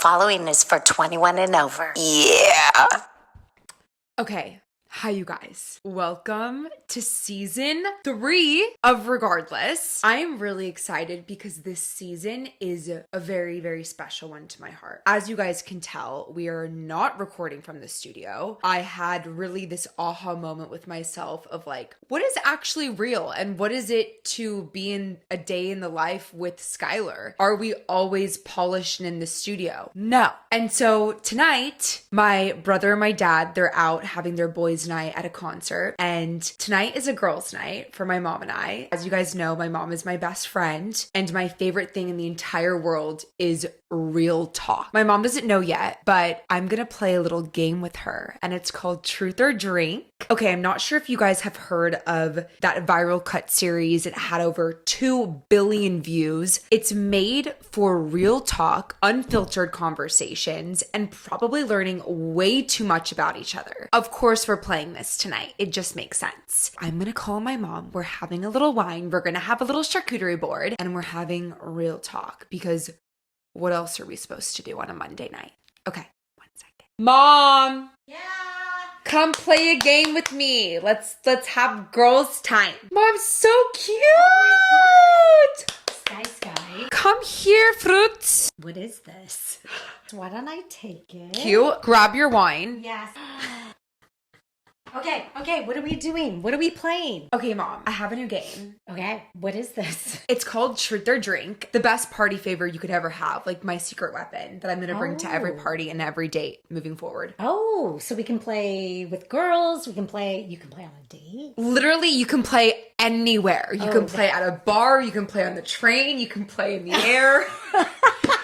following is for 21 and over. Yeah. Okay. Hi, you guys. Welcome to season 3 of Regardless. I am really excited because this season is a very, very special one to my heart. As you guys can tell, we are not recording from the studio. I had really this aha moment with myself of like, what is actually real and what is it to be in a day in the life with Skylar? Are we always polished and in the studio? No. And so tonight, my brother and my dad, they're out having their boys' night at a concert, and tonight is a girls' night for my mom and I. As you guys know, my mom is my best friend, and my favorite thing in the entire world is real talk. My mom doesn't know yet, but I'm gonna play a little game with her, and it's called Truth or Drink. Okay, I'm not sure if you guys have heard of that viral cut series. It had over 2 billion views. It's made for real talk, unfiltered conversations, and probably learning way too much about each other. Of course, we're playing this tonight. It just makes sense. I'm gonna call my mom. We're having a little wine. We're gonna have a little charcuterie board, and we're having real talk because what else are we supposed to do on a Monday night? Okay, 1 second. Mom! Yeah. Come play a game with me. Let's have girls' time. Mom, so cute! Sky. Come here, fruits. What is this? Why don't I take it? Cute. Grab your wine. Yes. Okay, what are we doing? What are we playing? Okay, Mom, I have a new game. Okay, what is this? It's called Truth or Drink. The best party favor you could ever have, like my secret weapon that I'm going to bring to every party and every date moving forward. Oh, so we can play with girls. You can play on a date. Literally, you can play anywhere. You can play at a bar. You can play on the train. You can play in the air.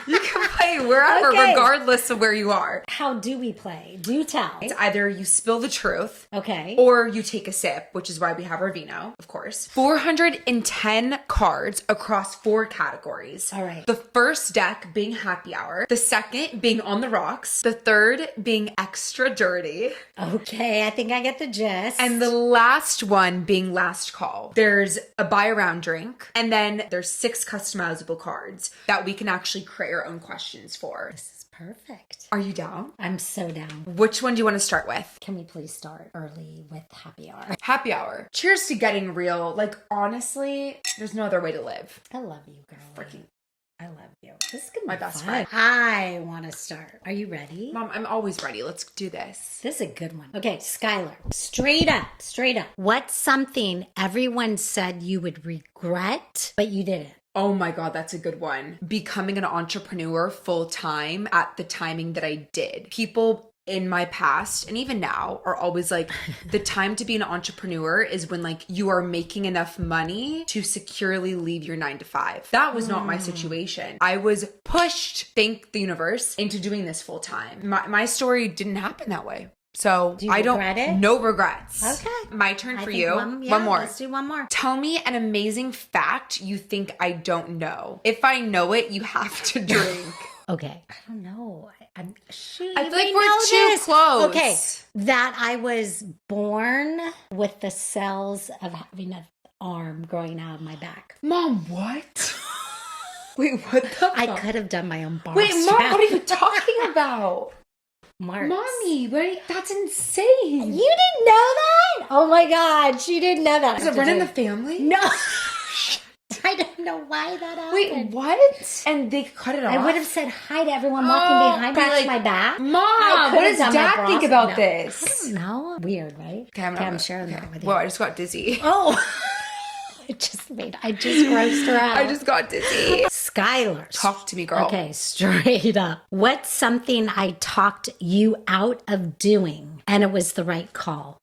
You can play wherever, regardless of where you are. How do we play? Do tell. It's either you spill the truth. Okay. Or you take a sip, which is why we have our vino, of course. 410 cards across 4 categories. All right. The first deck being happy hour. The second being on the rocks. The third being extra dirty. Okay, I think I get the gist. And the last one being last call. There's a buy around drink. And then there's 6 customizable cards that we can actually create our own questions for. This is perfect. Are you down? I'm so down. Which one do you want to start with? Can we please start early with happy hour? Happy hour. Cheers to getting real. Like, honestly, there's no other way to live. I love you, girl. Freaking. I love you. This is gonna be My best fun. friend. I want to start. Are you ready? Mom, I'm always ready. Let's do this. This is a good one. Okay, Skylar. Straight up. What's something everyone said you would regret, but you didn't? Oh my God, that's a good one. Becoming an entrepreneur full time at the timing that I did. People in my past and even now are always like, the time to be an entrepreneur is when like you are making enough money to securely leave your 9 to 5. That was not my situation. I was pushed, thank the universe, into doing this full time. My story didn't happen that way. So Do you I don't regret it? No regrets. Okay. My turn for think you. One more. Let's do one more. Tell me an amazing fact you think I don't know. If I know it, you have to drink. Okay. I don't know. I'm shoot. I you feel like may we're know too this. close. Okay. That I was born with the cells of having an arm growing out of my back. Mom, what? Wait, what the fuck? I could have done my own bar Wait, Mom, strap. what are you talking about? Marks. Mommy, that's insane. You didn't know that? Oh my God, she didn't know that. Is it run in the family? No. I don't know why that happened. Wait, what? And they cut it off? I would have said hi to everyone walking behind me, like, my back. Mom, I what could does have done my Dad think bras. about No. this? I don't know. Weird, right? Okay, I'm sharing that with you. Whoa, I just got dizzy. Oh, I just grossed her out. I just got dizzy. Skylar. Talk to me, girl. Okay, straight up. What's something I talked you out of doing and it was the right call?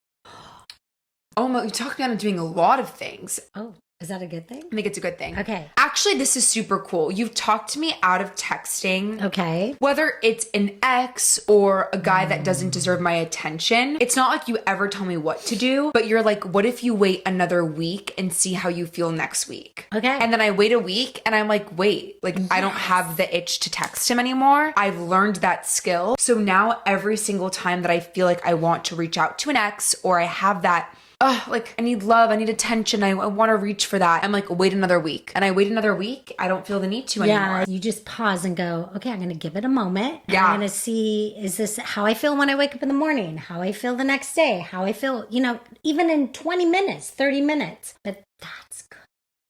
Oh my, you talked me out of doing a lot of things. Oh, is that a good thing? I think it's a good thing. Okay. Actually, this is super cool. You've talked me out of texting. Okay. Whether it's an ex or a guy that doesn't deserve my attention, it's not like you ever tell me what to do, but you're like, what if you wait another week and see how you feel next week? Okay. And then I wait a week and I'm like, wait, like I don't have the itch to text him anymore. I've learned that skill. So now every single time that I feel like I want to reach out to an ex or I have that like I need love, I need attention, I want to reach for that. I'm like, wait another week. And I wait another week, I don't feel the need to anymore. You just pause and go, okay, I'm going to give it a moment. Yeah. I'm going to see, is this how I feel when I wake up in the morning? How I feel the next day? How I feel, even in 20 minutes, 30 minutes. But that's good.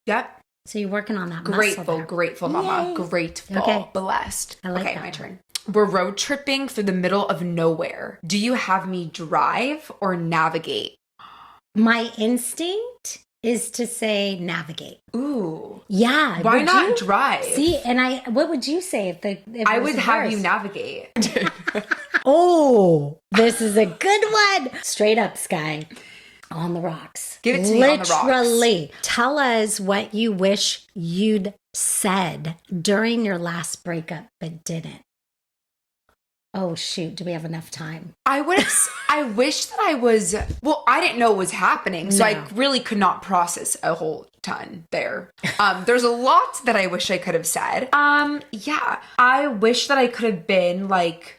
Yep. So you're working on that muscle there. Grateful, mama. Yay. Grateful. Okay. Blessed. I like okay, that my one. turn. We're road tripping through the middle of nowhere. Do you have me drive or navigate? My instinct is to say navigate. Ooh. Yeah. Why would not you? drive? See, and what would you say if I it was would have you reversed? navigate. Oh, this is a good one. Straight up, Sky. On the rocks. Give it to me on the rocks. Literally. Tell us what you wish you'd said during your last breakup but didn't. Oh, shoot. Do we have enough time? I wish that I was, I didn't know what was happening. So I really could not process a whole ton there. There's a lot that I wish I could have said. Yeah. I wish that I could have been like,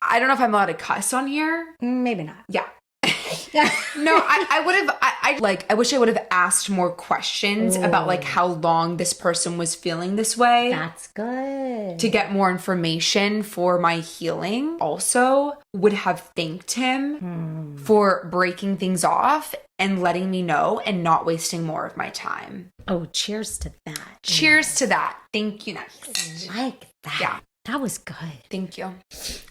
I don't know if I'm allowed to cuss on here. Maybe not. Yeah. No, I would have, I wish I would have asked more questions about like how long this person was feeling this way. That's good. To get more information for my healing. Also, would have thanked him for breaking things off and letting me know and not wasting more of my time. Oh, cheers to that. Cheers to that. Thank you. Next. Like that. Yeah. That was good. Thank you.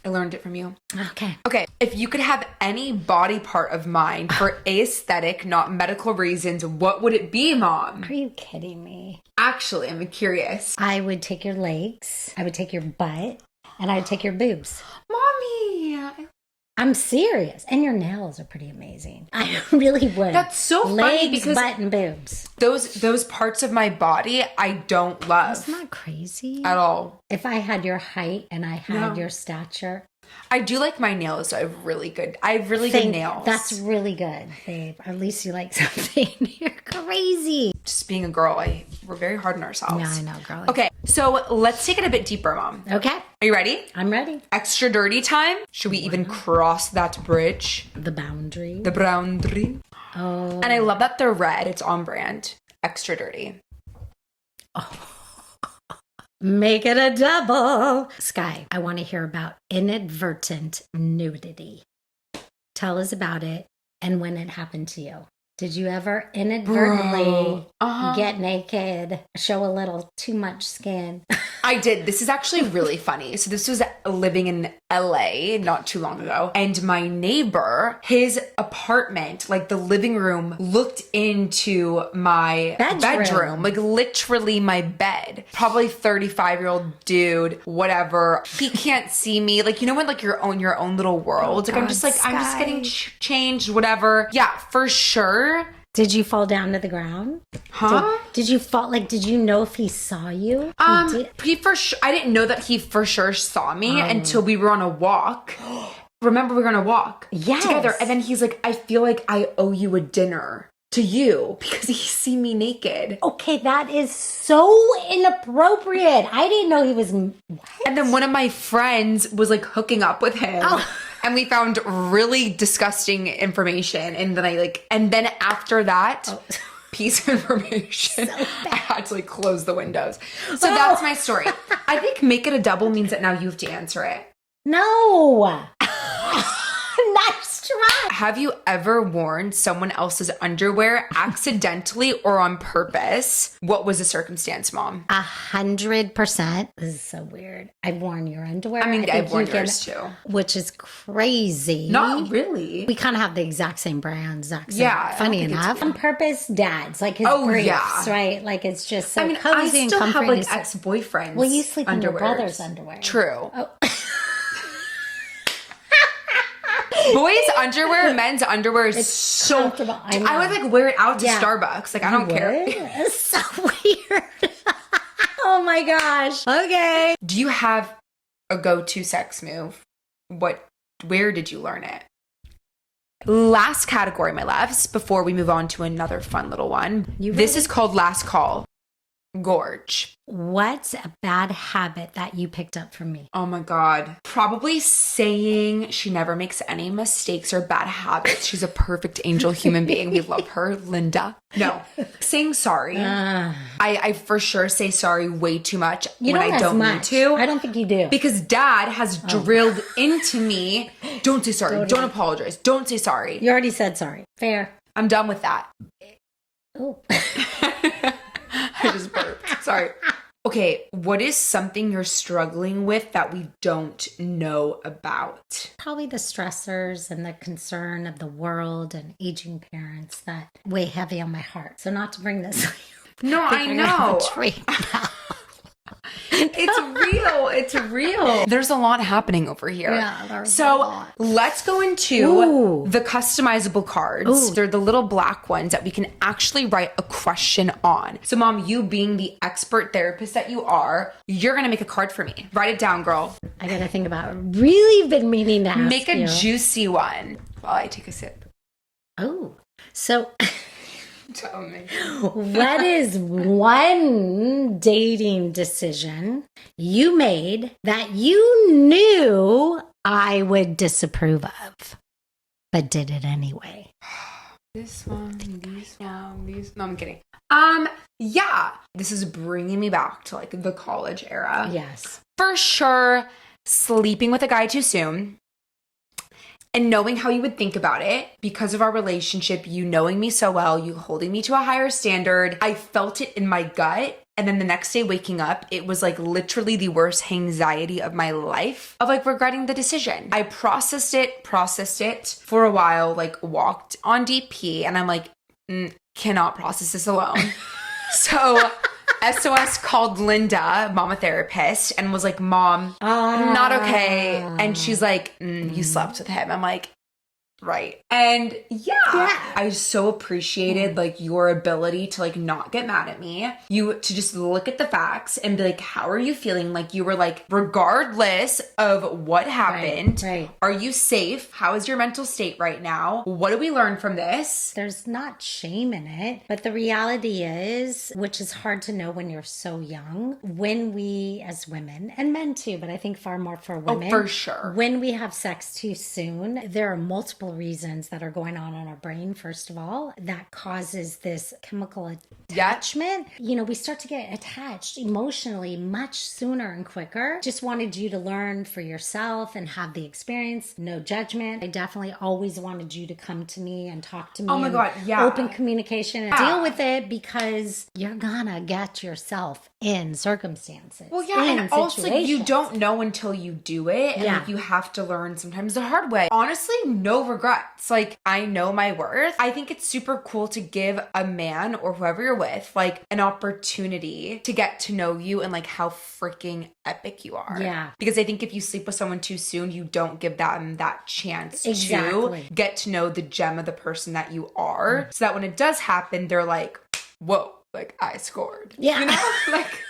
I learned it from you. Okay. Okay. If you could have any body part of mine for aesthetic, not medical reasons, what would it be, Mom? Are you kidding me? Actually, I'm curious. I would take your legs. I would take your butt. And I would take your boobs. Mommy. I'm serious. And your nails are pretty amazing. I really would. That's so funny legs, because butt, and boobs. those parts of my body I don't love. Isn't that crazy? At all. If I had your height and I had your stature. I do like my nails. So I have really good nails. That's really good, babe. At least you like something. You're crazy. Just being a girl, we're very hard on ourselves. Yeah, I know, girl. Okay, so let's take it a bit deeper, Mom. Okay. Are you ready? I'm ready. Extra dirty time? Should we even cross that bridge? The boundary. The boundary. Oh. And I love that they're red. It's on brand. Extra dirty. Make it a double. Sky, I want to hear about inadvertent nudity. Tell us about it and when it happened to you. Did you ever inadvertently get naked, show a little too much skin? I did. This is actually really funny. So this was living in LA not too long ago. And my neighbor, his apartment, like the living room, looked into my bedroom. Like literally my bed. Probably 35-year-old dude, whatever. He can't see me. Like, you know when like you're in your own little world? Like I'm just getting changed, whatever. Yeah, for sure. Did you fall down to the ground? Huh? Did you fall? Like, did you know if he saw you? He for sure. I didn't know that he for sure saw me until we were on a walk. Remember, we were on a walk together, and then he's like, "I feel like I owe you a dinner to you because he's seen me naked." Okay, that is so inappropriate. I didn't know he was. What? And then one of my friends was like hooking up with him. And we found really disgusting information. And then after that piece of information, I had to like close the windows. So that's my story. I think make it a double means that now you have to answer it. No. Nice try. Have you ever worn someone else's underwear accidentally or on purpose? What was the circumstance, Mom? 100%. This is so weird. I've worn your underwear. I mean, I've worn yours too. Which is crazy. Not really. We kind of have the exact same brand. Yeah. Funny enough. On purpose dads. Like his briefs, right? Like it's just so cozy and comforting. I still have like ex-boyfriends. Well, you sleep in your brother's underwear. True. Oh. Boys' underwear, men's underwear is so comfortable. I would like wear it out to Starbucks. Like I don't care. It's so weird. Oh my gosh. Okay. Do you have a go-to sex move? Where did you learn it? Last category, my loves, before we move on to another fun little one. This is called Last Call. gorge. What's a bad habit that you picked up from me? Oh my God. Probably saying she never makes any mistakes or bad habits. She's a perfect angel human being. We love her, Linda. No. Saying sorry. I for sure say sorry way too much when I don't need to. I don't think you do. Because Dad has drilled into me, don't say sorry, don't apologize, don't say sorry. You already said sorry. Fair. I'm done with that. Oh. I just burped. Sorry. Okay, what is something you're struggling with that we don't know about? Probably the stressors and the concern of the world and aging parents that weigh heavy on my heart. So not to bring this. No, I know. It's real. It's real. There's a lot happening over here. Yeah, there's a so lot. let's go into the customizable cards. Ooh. They're the little black ones that we can actually write a question on. So Mom, you being the expert therapist that you are, you're going to make a card for me. Write it down, girl. I got to think about it. Really been meaning to ask Make a juicy one while I take a sip. Oh, so... Tell me. What is one dating decision you made that you knew I would disapprove of, but did it anyway? This one. No, I'm kidding. Yeah. This is bringing me back to like the college era. Yes. For sure, sleeping with a guy too soon. And knowing how you would think about it because of our relationship, you knowing me so well, you holding me to a higher standard. I felt it in my gut. And then the next day waking up, it was like literally the worst anxiety of my life of like regretting the decision. I processed it for a while, like walked on DP and I'm like, cannot process this alone. So SOS called Linda, mama therapist, and was like, Mom, I'm not okay. And she's like, you slept with him. I'm like, right. And yeah, I so appreciated like your ability to like not get mad at me. You to just look at the facts and be like, how are you feeling? Like you were like, regardless of what happened, right. Are you safe? How is your mental state right now? What do we learn from this? There's not shame in it, but the reality is, which is hard to know when you're so young, when we as women and men too, but I think far more for women. Oh, for sure. When we have sex too soon, there are multiple reasons that are going on in our brain, first of all, that causes this chemical attachment. You know, we start to get attached emotionally much sooner and quicker. Just wanted you to learn for yourself and have the experience. No judgment. I definitely always wanted you to come to me and talk to me. Oh my God, yeah. Open communication and deal with it because you're gonna get yourself in circumstances. Well, yeah, and also you don't know until you do it. And like you have to learn sometimes the hard way. Honestly, no regrets. Like, I know my worth. I think it's super cool to give a man or whoever you're with, like, an opportunity to get to know you and like how freaking epic you are. Yeah. Because I think if you sleep with someone too soon, you don't give them that chance to get to know the gem of the person that you are. So that when it does happen, they're like, whoa, like I scored. Yeah. You know? Like,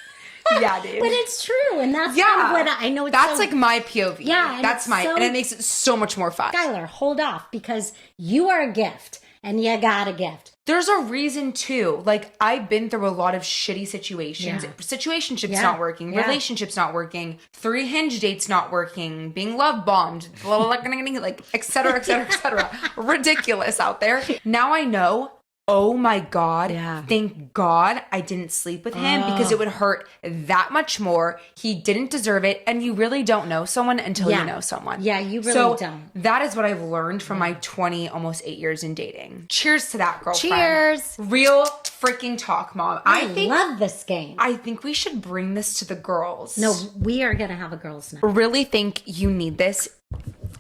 yeah, dude. But it's true. And that's kind of what I know. That's like my POV. Yeah. That's and it makes it so much more fun. Skylar, hold off because you are a gift and you got a gift. There's a reason too. Like I've been through a lot of shitty situations. Situationships not working. Relationships not working. 3 hinge dates not working. Being love bombed. Like et cetera, et cetera, et cetera. Ridiculous out there. Now I know. Oh my God. Yeah. Thank God I didn't sleep with him because it would hurt that much more. He didn't deserve it. And you really don't know someone until you know someone. Yeah, you really don't. That is what I've learned from my 20, almost 8 years in dating. Cheers to that, girlfriend. Cheers. Real freaking talk, Mom. I love this game. I think we should bring this to the girls. No, we are going to have a girls' night. Really think you need this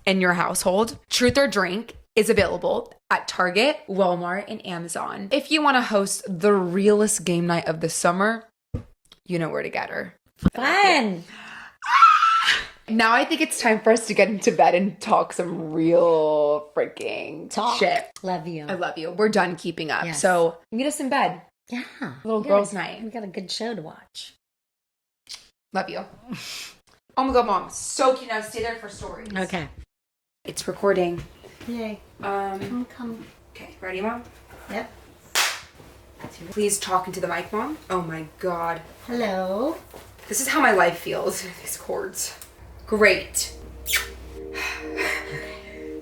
in your household. Truth or Drink is available at Target, Walmart, and Amazon. If you want to host the realest game night of the summer, you know where to get her. Fun. Now I think it's time for us to get into bed and talk some real freaking shit. Love you. I love you. We're done keeping up. Yes. So meet us in bed. Yeah. Little girls' night. We got a good show to watch. Love you. Oh my God, Mom. So cute. Now stay there for stories. Okay. It's recording. Yay. Come. Come. Okay, ready, Mom? Yep. Please talk into the mic, Mom. Oh my God. Hello. This is how my life feels. These cords. Great.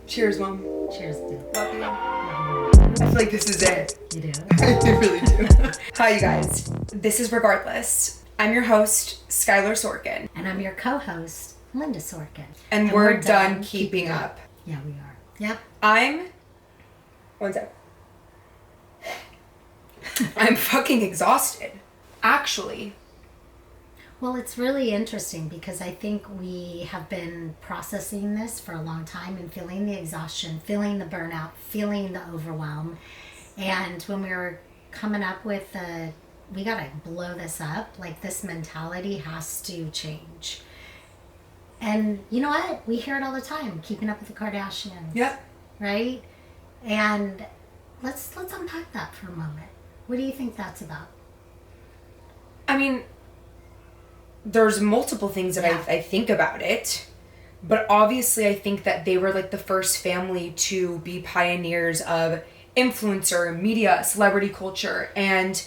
Cheers, Mom. Cheers, dude. Love you. I feel like this is it. You do? I really do. Hi, you guys. This is Regardless. I'm your host, Skylar Sorkin. And I'm your co-host, Linda Sorkin. And we're done keeping up. Yeah, we are. Yep. One sec. I'm fucking exhausted. Actually. Well, it's really interesting because I think we have been processing this for a long time and feeling the exhaustion, feeling the burnout, feeling the overwhelm. And when we were coming up with we got to blow this up, like this mentality has to change. And you know what? We hear it all the time, keeping up with the Kardashians. Yep. Right? And let's unpack that for a moment. What do you think that's about? I mean, there's multiple things that I think about it, but obviously I think that they were like the first family to be pioneers of influencer, media, celebrity culture, and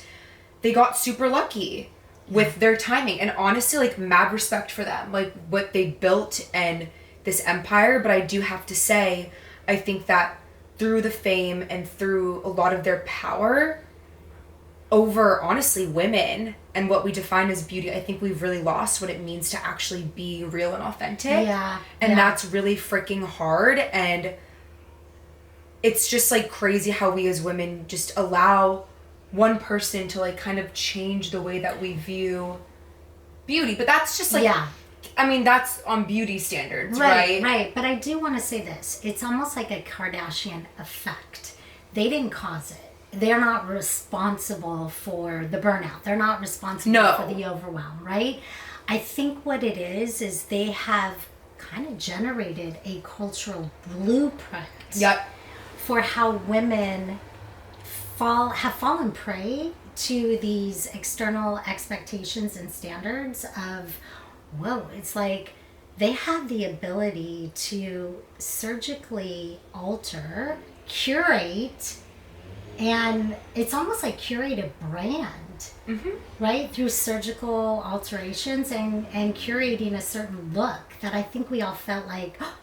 they got super lucky with their timing. And honestly, like, mad respect for them, like what they built and this empire. But I do have to say, I think that through the fame and through a lot of their power over, honestly, women and what we define as beauty, I think we've really lost what it means to actually be real and authentic. Yeah. And that's really freaking hard. And it's just like crazy how we as women just allow one person to like kind of change the way that we view beauty. But that's just like, I mean, that's on beauty standards, right? Right. But I do want to say this. It's almost like a Kardashian effect. They didn't cause it. They're not responsible for the burnout. They're not responsible for the overwhelm, right? I think what it is they have kind of generated a cultural blueprint for how women have fallen prey to these external expectations and standards of, whoa, it's like they have the ability to surgically alter, curate, and it's almost like curate a brand, right? Through surgical alterations and curating a certain look that I think we all felt like, oh,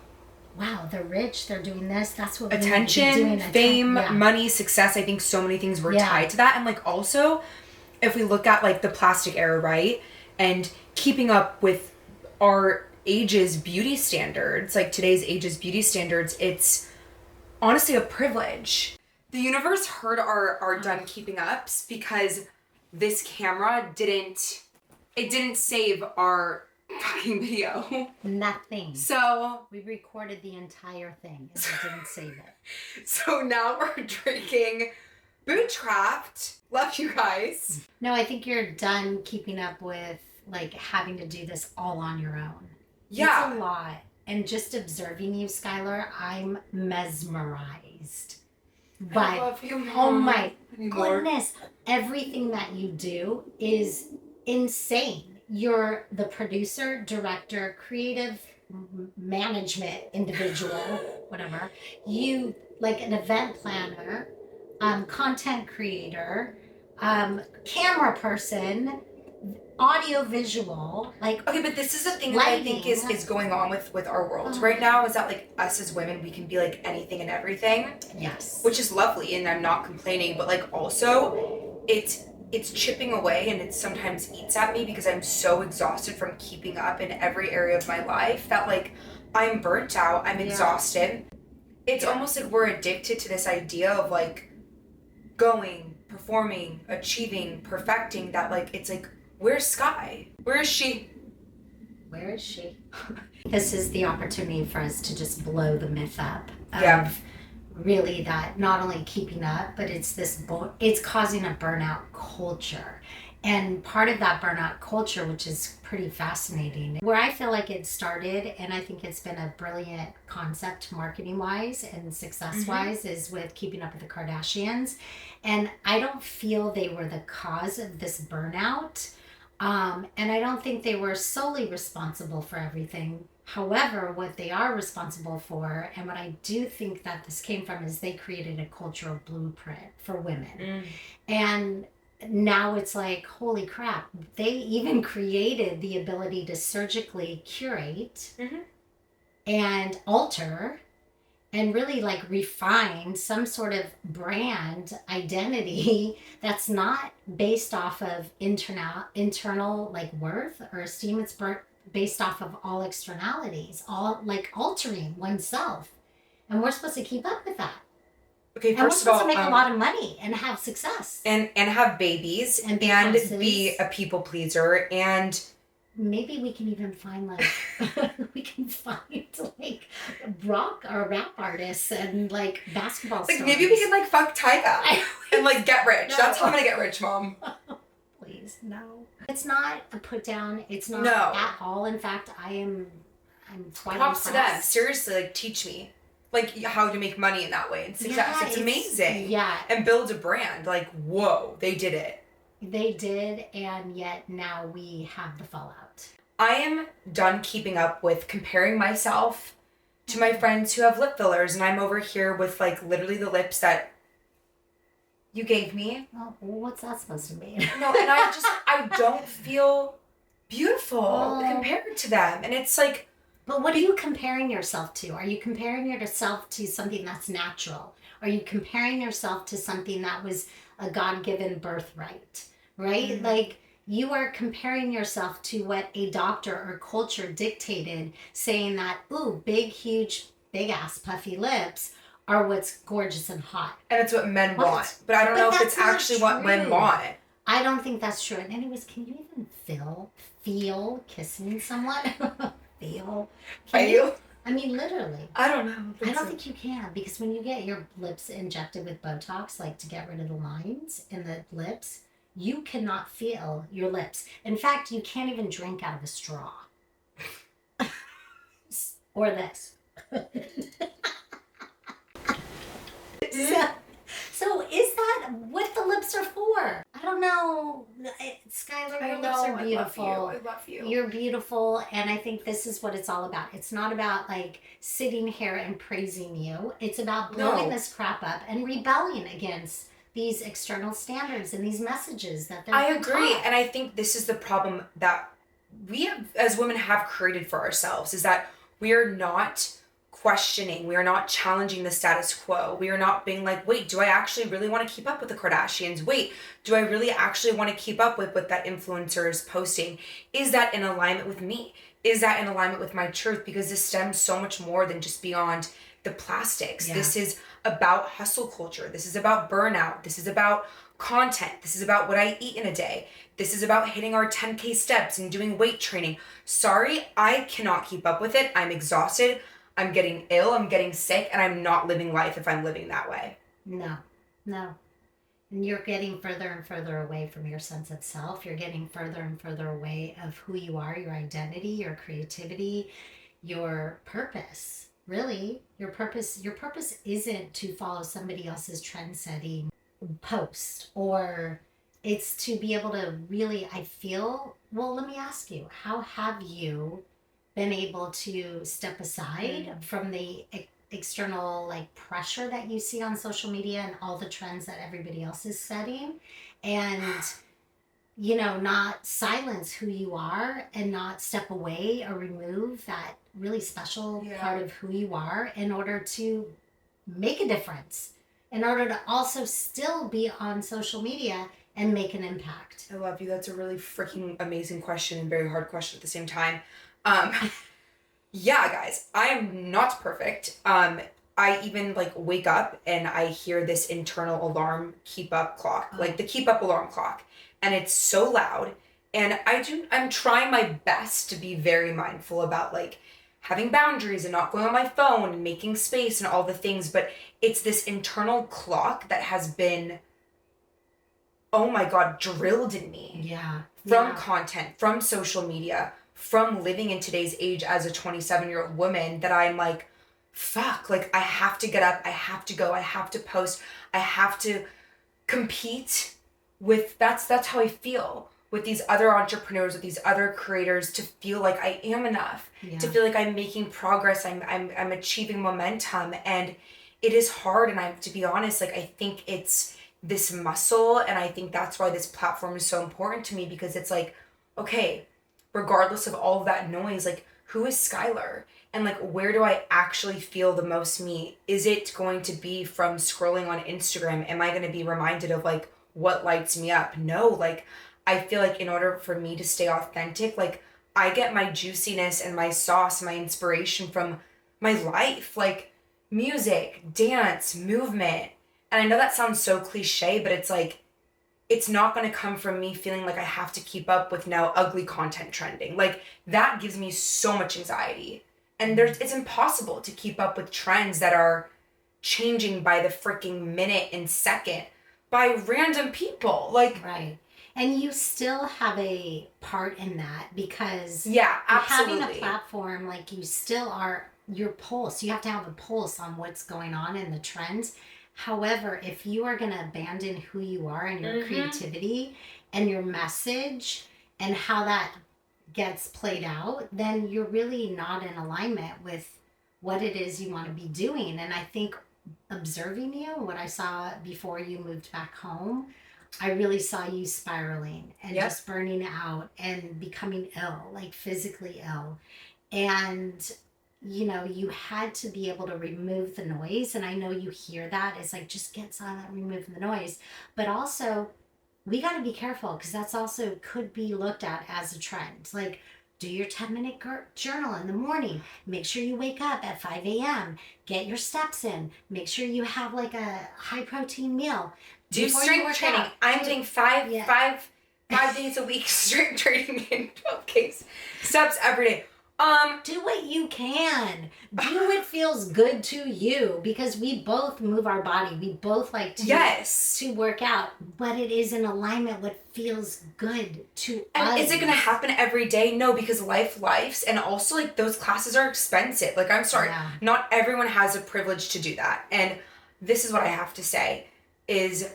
wow, they're rich, they're doing this, that's what attention, we need to be doing. fame, money, success. I think so many things were tied to that. And like also, if we look at like the plastic era, right? And keeping up with our age's beauty standards, like today's age's beauty standards, it's honestly a privilege. The universe heard our done keeping ups because this camera didn't save our fucking video. Nothing. So we recorded the entire thing and it didn't save it. So now we're drinking Bootcraft. Love you guys. No, I think you're done keeping up with like having to do this all on your own. Yeah. It's a lot. And just observing you, Skylar, I'm mesmerized. But I love you, Mom. oh my goodness, everything that you do is insane. You're the producer, director, creative management individual, whatever. You like an event planner, content creator, camera person, audio visual, like okay, but this is the thing that I think is going on with our world right now, is that like us as women, we can be like anything and everything. Yes. Which is lovely, and I'm not complaining, but like also it's chipping away, and it sometimes eats at me because I'm so exhausted from keeping up in every area of my life that like I'm burnt out, I'm exhausted. It's almost like we're addicted to this idea of like going, performing, achieving, perfecting, that like it's like, where's Sky? Where is she? Where is she? This is the opportunity for us to just blow the myth up of really that not only keeping up, but it's it's causing a burnout culture. And part of that burnout culture, which is pretty fascinating, where I feel like it started, and I think it's been a brilliant concept marketing wise and success wise, is with keeping up with the Kardashians. And I don't feel they were the cause of this burnout. And I don't think they were solely responsible for everything. However, what they are responsible for, and what I do think that this came from, is they created a cultural blueprint for women. And now it's like, holy crap, they even created the ability to surgically curate and alter and really like refine some sort of brand identity that's not based off of internal like worth or esteem. It's based off of all externalities, all like altering oneself. And we're supposed to keep up with that. Okay, And we're first of all, supposed to make a lot of money and have success. and have babies and be a people pleaser, and maybe we can even find like like rock or rap artists and like basketball like stars. maybe we can like fuck Tyga and like get rich. No. That's how I'm gonna get rich, Mom. Please, no. It's not a put down. It's not at all. In fact, I'm quite props impressed. to them. Seriously, like teach me like how to make money in that way and success. It's amazing. Yeah. And build a brand. Like, whoa, they did it. They did, and yet now we have the fallout. I am done keeping up with comparing myself to my friends who have lip fillers, and I'm over here with like literally the lips that you gave me. Well, what's that supposed to mean? No, and I don't feel beautiful compared to them. And it's like... But what are you comparing yourself to? Are you comparing yourself to something that's natural? Are you comparing yourself to something that was a God-given birthright? Right? Like, you are comparing yourself to what a doctor or culture dictated, saying that, ooh, big, huge, big-ass puffy lips are what's gorgeous and hot. And it's what men want. But I don't know if it's actually what men want. I don't think that's true. And anyways, can you even feel kissing someone? Feel? I mean, literally. I don't know. I don't think you can, because when you get your lips injected with Botox, like to get rid of the lines in the lips, you cannot feel your lips. In fact, you can't even drink out of a straw. Or this. So is that what the lips are for? I don't know. Skylar, your lips are beautiful. I love you. You're beautiful, and I think this is what it's all about. It's not about like sitting here and praising you. It's about blowing this crap up and rebelling against these external standards and these messages that they're I agree. taught. And I think this is the problem that we have, as women have created for ourselves, is that we are not questioning, we are not challenging the status quo. We are not being like, wait, do I actually really want to keep up with the Kardashians? Wait, do I really actually want to keep up with what that influencer is posting? Is that in alignment with me? Is that in alignment with my truth? Because this stems so much more than just beyond the plastics. Yeah. This is about hustle culture. This is about burnout. This is about content. This is about what I eat in a day. This is about hitting our 10K steps and doing weight training. Sorry, I cannot keep up with it. I'm exhausted. I'm getting ill, I'm getting sick, and I'm not living life if I'm living that way. No. And you're getting further and further away from your sense of self. You're getting further and further away of who you are, your identity, your creativity, your purpose. Really, your purpose isn't to follow somebody else's trend-setting post, or it's to be able to really, well, let me ask you, how have you been able to step aside from the external like pressure that you see on social media and all the trends that everybody else is setting, and not silence who you are and not step away or remove that really special part of who you are in order to make a difference, in order to also still be on social media and make an impact? I love you. That's a really freaking amazing question and very hard question at the same time. Yeah, guys, I am not perfect. I even like wake up and I hear this internal alarm keep up clock, like the keep up alarm clock. And it's so loud. And I'm trying my best to be very mindful about like having boundaries and not going on my phone and making space and all the things. But it's this internal clock that has been, oh my God, drilled in me. Yeah. From content, from social media, from living in today's age as a 27-year-old woman, that I'm like, fuck, like I have to get up, I have to go, I have to post, I have to compete with, that's how I feel. with these other entrepreneurs, with these other creators, to feel like I am enough, to feel like I'm making progress, I'm achieving momentum. And it is hard. And to be honest, like, I think it's this muscle, and I think that's why this platform is so important to me, because it's like, okay, regardless of all of that noise, like, who is Skylar? And like, where do I actually feel the most me? Is it going to be from scrolling on Instagram? Am I going to be reminded of like what lights me up? No, like, I feel like in order for me to stay authentic, like, I get my juiciness and my sauce, my inspiration from my life, like music, dance, movement. And I know that sounds so cliche, but it's like, it's not going to come from me feeling like I have to keep up with now ugly content trending. Like, that gives me so much anxiety. And it's impossible to keep up with trends that are changing by the freaking minute and second by random people. Like, right. And you still have a part in that, because absolutely, having a platform, like, you still are your pulse. You have to have a pulse on what's going on in the trends. However, if you are going to abandon who you are and your creativity and your message and how that gets played out, then you're really not in alignment with what it is you want to be doing. And I think observing you, what I saw before you moved back home, I really saw you spiraling and just burning out and becoming ill, like physically ill. And, you know, you had to be able to remove the noise. And I know you hear that. It's like, just get silent, remove the noise. But also, we got to be careful, because that's also could be looked at as a trend. Like, do your 10-minute journal in the morning. Make sure you wake up at 5 a.m. Get your steps in. Make sure you have like a high protein meal. Do strength training. I'm doing five days a week strength training in 12K steps every day. Do what you can. Do what feels good to you, because we both move our body. We both like to work out, but it is in alignment what feels good to us. And is it going to happen every day? No, because life's, and also like those classes are expensive. Like, I'm sorry, not everyone has a privilege to do that. And this is what I have to say is,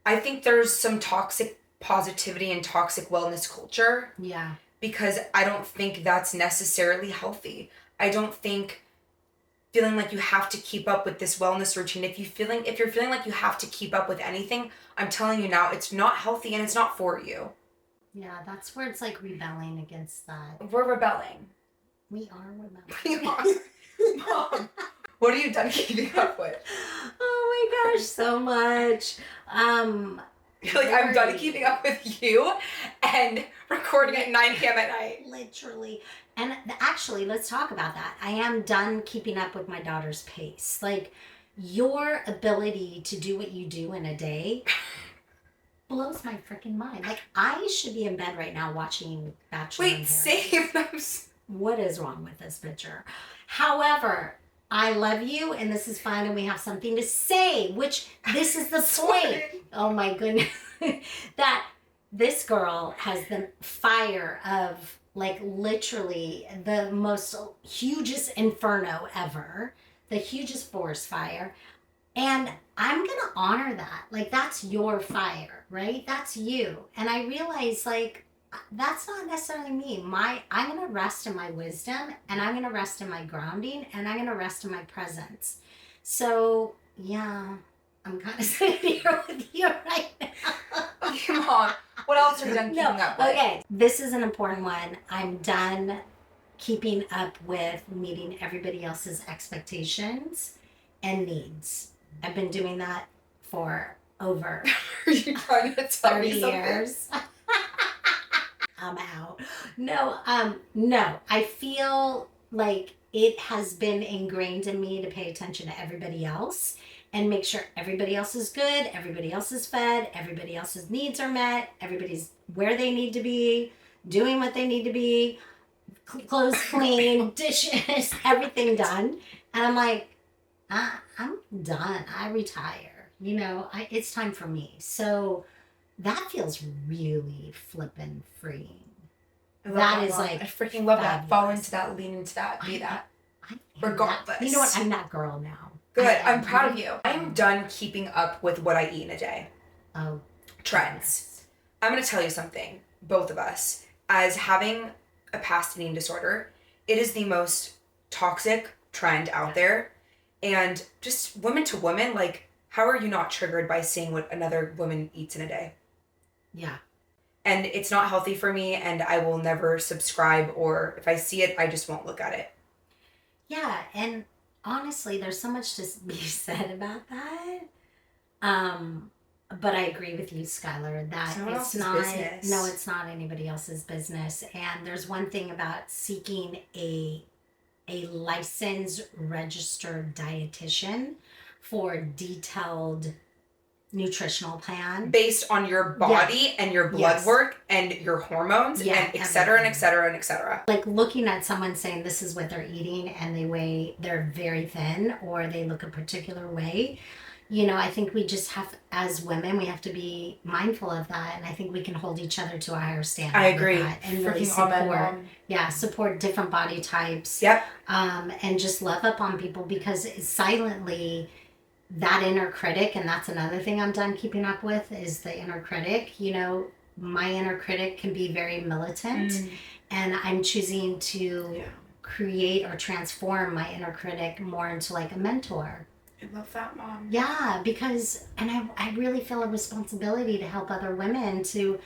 I think there's some toxic positivity and toxic wellness culture. Yeah. Because I don't think that's necessarily healthy. I don't think feeling like you have to keep up with this wellness routine. If you're feeling like you have to keep up with anything, I'm telling you now, it's not healthy and it's not for you. Yeah, that's where it's like rebelling against that. We're rebelling. We are rebelling. We are. Mom, what are you done keeping up with? Oh my gosh, so much. You're like, I'm done keeping up with you and recording at 9 p.m. at night. Literally. And actually, let's talk about that. I am done keeping up with my daughter's pace. Like, your ability to do what you do in a day blows my freaking mind. Like, I should be in bed right now watching Bachelor in Paradise. Same. What is wrong with this picture? However, I love you, and this is fun, and we have something to say, which this is the point. Oh my goodness. That this girl has the fire of, like, literally the most hugest inferno ever, the hugest forest fire. And I'm going to honor that. Like, that's your fire, right? That's you. And I realize, like, that's not necessarily me. I'm going to rest in my wisdom, and I'm going to rest in my grounding, and I'm going to rest in my presence. So, yeah, I'm kind of sitting here with you right now. Come on. What else are you done keeping up with? Okay, this is an important one. I'm done keeping up with meeting everybody else's expectations and needs. I've been doing that for over Are you trying to tell 30 me something? years. I'm out. No, I feel like it has been ingrained in me to pay attention to everybody else and make sure everybody else is good, everybody else is fed, everybody else's needs are met, everybody's where they need to be, doing what they need to be, clothes clean, dishes, everything done. And I'm like, I'm done. I retire. You know, it's time for me. So that feels really flippin' freeing. That is like, I freaking love that. fabulous. Fall into that, lean into that, be that. Regardless. You know what? I'm that girl now. Good. I'm proud of you. I'm done keeping up with what I eat in a day. Oh. Trends. I'm going to tell you something, both of us, as having a past eating disorder, it is the most toxic trend out there. And just woman to woman, like, how are you not triggered by seeing what another woman eats in a day? Yeah. And it's not healthy for me, and I will never subscribe, or if I see it, I just won't look at it. Yeah, and honestly, there's so much to be said about that. But I agree with you, Skylar, that Someone it's else's not business. no, it's not anybody else's business. And there's one thing about seeking a licensed registered dietitian for detailed nutritional plan. Based on your body and your blood work and your hormones and et cetera, and et cetera, and et cetera. Like looking at someone saying this is what they're eating and they're very thin or they look a particular way. You know, I think we just have, as women, we have to be mindful of that. And I think we can hold each other to a higher standard. I agree. And really support different body types. Yep. And just love up on people because silently, that inner critic, and that's another thing I'm done keeping up with, is the inner critic. You know, my inner critic can be very militant, and I'm choosing to create or transform my inner critic more into like a mentor. I love that, Mom. Yeah, because, and I really feel a responsibility to help other women to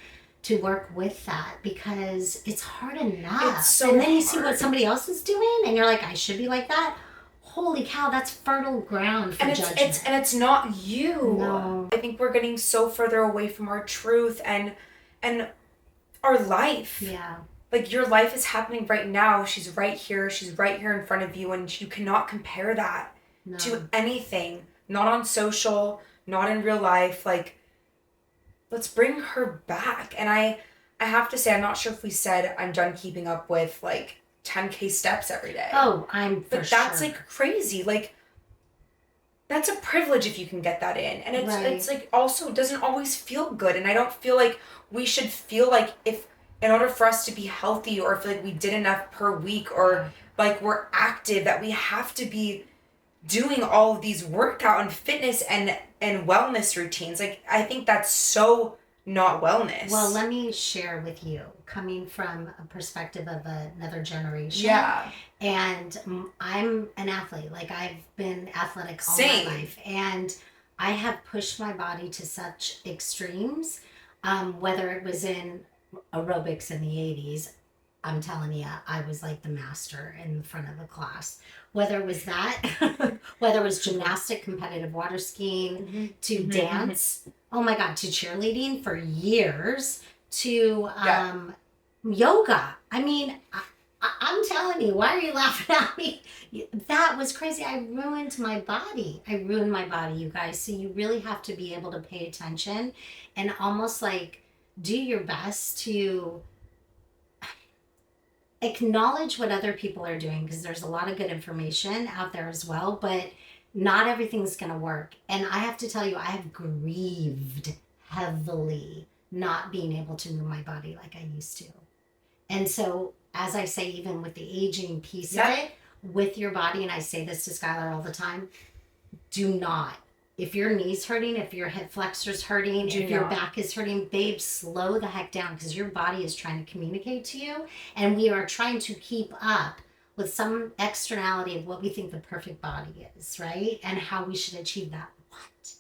work with that because it's hard enough. It's so and then you hard. see what somebody else is doing, and you're like, I should be like that. Holy cow, that's fertile ground for judgment. And it's not you. No. I think we're getting so further away from our truth and our life. Yeah. Like, your life is happening right now. She's right here in front of you, and you cannot compare that to anything. Not on social, not in real life. Like, let's bring her back. And I have to say, I'm not sure if we said I'm done keeping up with, like, 10K steps every day. Oh, I'm for But sure. that's like crazy. Like, that's a privilege if you can get that in. And it's like also it doesn't always feel good. And I don't feel like we should feel like if in order for us to be healthy or feel like we did enough per week or like we're active, that we have to be doing all of these workout and fitness and wellness routines. Like, I think that's so not wellness. Well, let me share with you, coming from a perspective of another generation. Yeah. And I'm an athlete. Like, I've been athletic all Same. my life. And I have pushed my body to such extremes, whether it was in aerobics in the 80s. I'm telling you, I was like the master in the front of the class. Whether it was that, whether it was gymnastic, competitive water skiing, to dance, oh my God, to cheerleading for years, to yoga. I mean, I'm telling you, why are you laughing at me? That was crazy. I ruined my body. You guys. So you really have to be able to pay attention and almost like do your best to acknowledge what other people are doing, because there's a lot of good information out there as well, but not everything's going to work. And I have to tell you, I have grieved heavily not being able to move my body like I used to. And so, as I say, even with the aging piece of it, with your body, and I say this to Skylar all the time, do not. If your knee's hurting, if your hip flexor's hurting, if your back is hurting, babe, slow the heck down, because your body is trying to communicate to you. And we are trying to keep up with some externality of what we think the perfect body is, right? And how we should achieve that. What?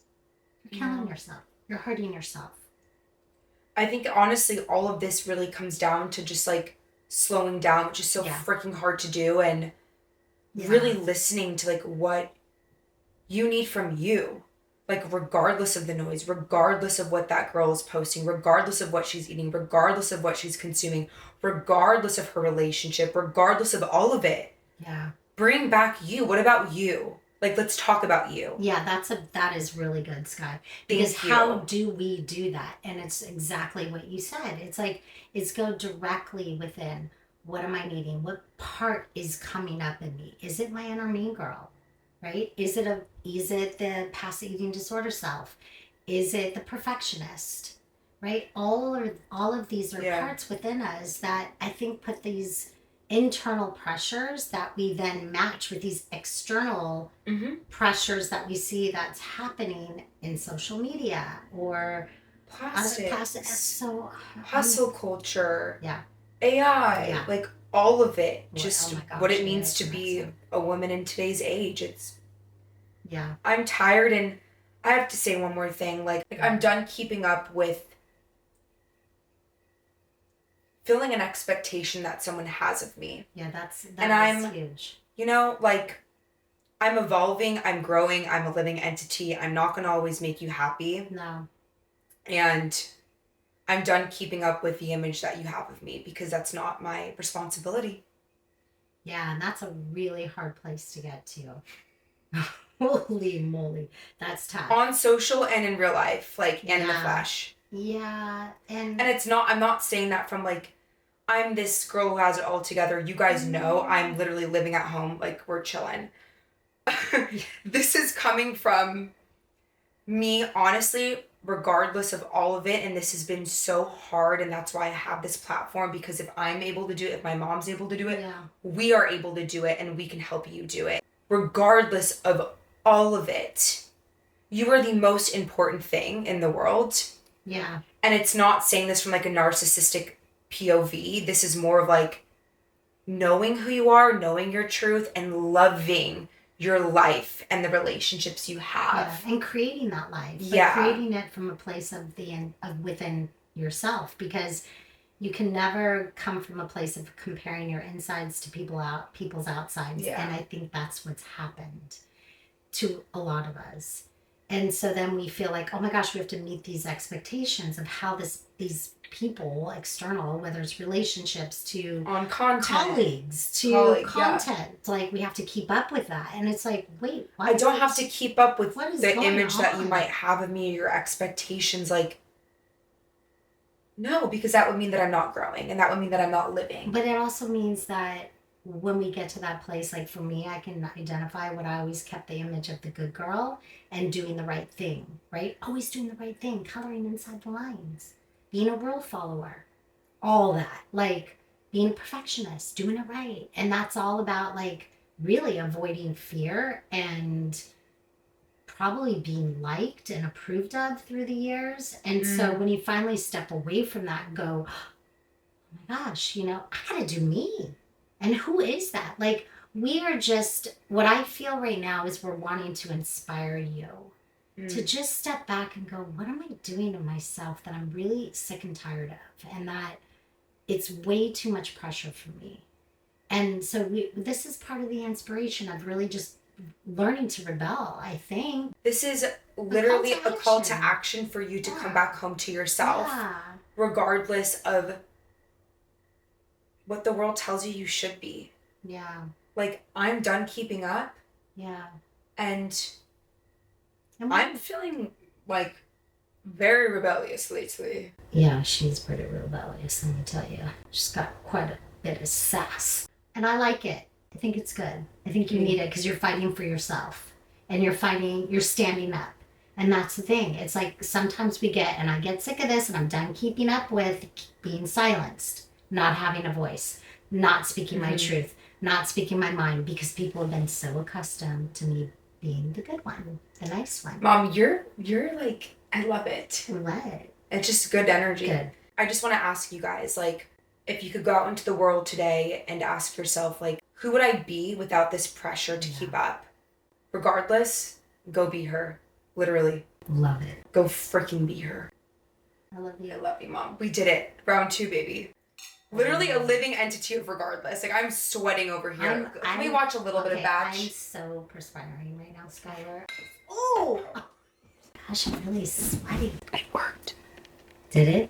You're killing yourself. You're hurting yourself. I think honestly, all of this really comes down to just like slowing down, which is so freaking hard to do, and really listening to like what you need from you. Like, regardless of the noise, regardless of what that girl is posting, regardless of what she's eating, regardless of what she's consuming, regardless of her relationship, regardless of all of it. Yeah. Bring back you. What about you? Like, let's talk about you. Yeah, that is really good, Sky. Because how do we do that? And it's exactly what you said. It's like, it's go directly within. What am I needing? What part is coming up in me? Is it my inner mean girl? Right? Is it the past eating disorder self? Is it the perfectionist? Right? All of these are parts within us that I think put these internal pressures that we then match with these external pressures that we see that's happening in social media or plastics, So hustle culture, yeah, AI, Yeah. like all of it, What- just oh my what gosh, it yeah, means it's to be amazing. a woman in today's age. yeah, I'm tired, and I have to say one more thing. Like I'm done keeping up with feeling an expectation that someone has of me. yeah. That And is huge. You know, like I'm evolving, I'm growing, I'm a living entity. I'm not going to always make you happy. No, And I'm done keeping up with the image that you have of me because that's not my responsibility. yeah, and that's a really hard place to get to. Holy moly, that's tough. On social and in real life, like in the Yeah. flesh. Yeah, And I'm not saying that from like, I'm this girl who has it all together. You guys know I'm literally living at home, like we're chilling. This is coming from me, honestly, regardless of all of it. And this has been so hard. And that's why I have this platform, because if I'm able to do it, if my mom's able to do it, Yeah. we are able to do it, and we can help you do it. Regardless of all of it, you are the most important thing in the world. Yeah. And it's not saying this from like a narcissistic POV. This is more of like knowing who you are, knowing your truth, and loving your life and the relationships you have. Yeah, and creating that life. Yeah. But creating it from a place of within yourself, because you can never come from a place of comparing your insides to people's outsides. Yeah. And I think that's what's happened to a lot of us. And so then we feel like, oh my gosh, we have to meet these expectations of how these people, external, whether it's relationships to On content. colleagues to Colleague, content, like we have to keep up with that. And it's like, wait, what? I don't have to keep up with What is the going image that you on? might have of me, your expectations. Like, no, because that would mean that I'm not growing, and that would mean that I'm not living. But it also means that when we get to that place, like for me, I can identify what I always kept the image of the good girl and doing the right thing, right? Always doing the right thing, coloring inside the lines, being a rule follower, all that, like being a perfectionist, doing it right. And that's all about like really avoiding fear and probably being liked and approved of through the years. And so when you finally step away from that and go, oh my gosh, I gotta do me. And who is that? Like, we are just, what I feel right now is we're wanting to inspire you to just step back and go, what am I doing to myself that I'm really sick and tired of? And that it's way too much pressure for me. And so this is part of the inspiration of really just learning to rebel, I think. This is literally a call to action. action for you to Yeah. come back home to yourself, Yeah. regardless of what the world tells you should be. Yeah. Like, I'm done keeping up, Yeah. and And I'm feeling like very rebellious lately. Yeah, she's pretty rebellious, let me tell you. She's got quite a bit of sass. And I like it. I think it's good. I think you need it because you're fighting for yourself. And you're standing up. And that's the thing. It's like sometimes and I get sick of this, and I'm done keeping up with being silenced, not having a voice, not speaking my truth, not speaking my mind, because people have been so accustomed to me being the good one, the nice one. Mom, you're like, I love it. What? It's just good energy. Good. I just want to ask you guys, like, if you could go out into the world today and ask yourself, like, who would I be without this pressure to keep up? Regardless, go be her. Literally. Love it. Go freaking be her. I love you. I love you, Mom. We did it. Round 2, baby. Literally a living entity of regardless. Like, I'm sweating over here. Can we watch a little bit of Batch? I'm so perspiring right now, Skylar. Oh! Gosh, I'm really sweating. It worked. Did it?